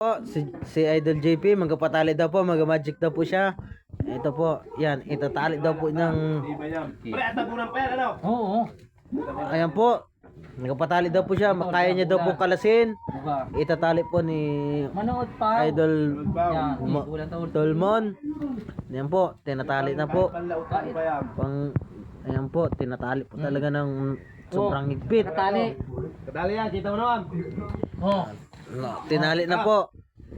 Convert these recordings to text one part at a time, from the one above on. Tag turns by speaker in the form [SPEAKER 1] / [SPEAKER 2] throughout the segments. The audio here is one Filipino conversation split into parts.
[SPEAKER 1] Po, si Idol JP, magpapatali daw po, mag-magic daw po siya. Ito po, yan, itatali daw po ng...
[SPEAKER 2] Pre, at tabunan pa yan, ano?
[SPEAKER 3] Oo.
[SPEAKER 1] Ayan po, magpapatali daw po siya, makaya niya daw po kalasin. Itatali po ni
[SPEAKER 3] Manood pa.
[SPEAKER 1] Idol
[SPEAKER 3] Yan, ulan taon.
[SPEAKER 1] Tolmon. Ayan po, tinatali na po.
[SPEAKER 2] Panlautan pa yan.
[SPEAKER 1] Ayan po, tinatali po talaga ng sobrang higpit.
[SPEAKER 3] Katali.
[SPEAKER 2] Kadali yan, kita mo naman.
[SPEAKER 3] Oh.
[SPEAKER 1] No, tinali na po.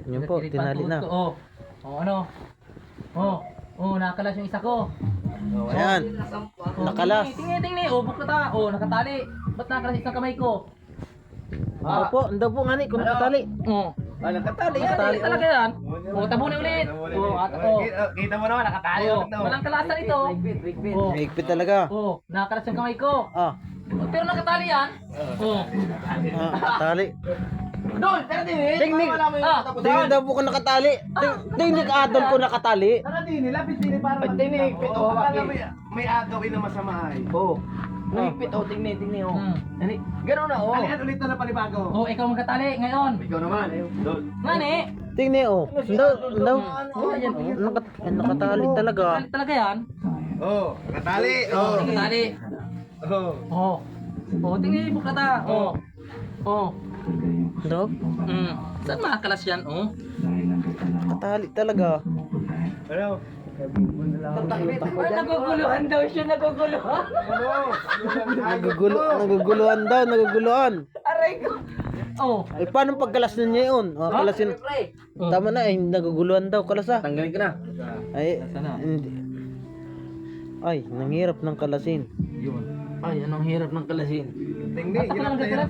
[SPEAKER 1] Ayan po, tinali na.
[SPEAKER 3] Oh. Oh, ano? Oh. Oh, nakalas yung isa ko.
[SPEAKER 1] Ayan,
[SPEAKER 3] Oh,
[SPEAKER 1] nakalas.
[SPEAKER 3] Tingni. Oh, bukta ta. Oh, nakatali. Ba't nakalas isang kamay ko?
[SPEAKER 1] Ano po, ando po nga ni, kung nakatali.
[SPEAKER 3] Oh.
[SPEAKER 2] Nakatali yan.
[SPEAKER 3] Nakatali talaga yan. Oh, tabunin ulit. Oh, at oh.
[SPEAKER 2] Kita mo naman, nakatali.
[SPEAKER 3] Oh, walang kalasan ito. Oh.
[SPEAKER 1] Higpit talaga.
[SPEAKER 3] Oh, nakalas yung kamay ko.
[SPEAKER 1] Ah,
[SPEAKER 3] Pero nakatali yan. Oh.
[SPEAKER 1] tali.
[SPEAKER 2] Doon, tara din eh.
[SPEAKER 1] Tingnik. Tingnik daw po ko nakatali. Tingnik adol ko nakatali.
[SPEAKER 2] Tara din, lapit din eh, para
[SPEAKER 4] Tinig,
[SPEAKER 2] Oh, akala may agawin na masama ay.
[SPEAKER 4] Oo. Nahipit, oh, tingni, oh.
[SPEAKER 3] Hmm.
[SPEAKER 4] Ani, gano'n na, oh.
[SPEAKER 2] Alihan ulit na panibago.
[SPEAKER 3] Oh, ikaw magkatali ngayon.
[SPEAKER 2] Ikaw naman. Doon.
[SPEAKER 3] Ngani?
[SPEAKER 1] Tingnik oh. Daw, nakatali talaga.
[SPEAKER 3] Nakatali talaga yan.
[SPEAKER 2] Oh, nakatali. Oh.
[SPEAKER 3] Nakatali.
[SPEAKER 2] Oh.
[SPEAKER 3] Oh. Oh, tingin bukla ta. Oh. Oh.
[SPEAKER 1] Daw,
[SPEAKER 3] Saan makakalas yan? Oh.
[SPEAKER 1] nakatali talaga.
[SPEAKER 2] Ano?
[SPEAKER 3] Ay, naguguluhan daw siya, naguguluhan.
[SPEAKER 1] Naguguluhan daw, naguguluhan.
[SPEAKER 3] Aray ko. Oh.
[SPEAKER 1] Eh, paano pagkalas niya yun? Oh, kalasin. Tama na, eh, naguguluhan daw, kalas ah.
[SPEAKER 4] Tanggalin ka na.
[SPEAKER 1] Ay, hindi. Ay, nanghirap ng kalasin.
[SPEAKER 4] Ay, anong hirap ng kalasin.
[SPEAKER 2] Tingnan, hirap na hirap.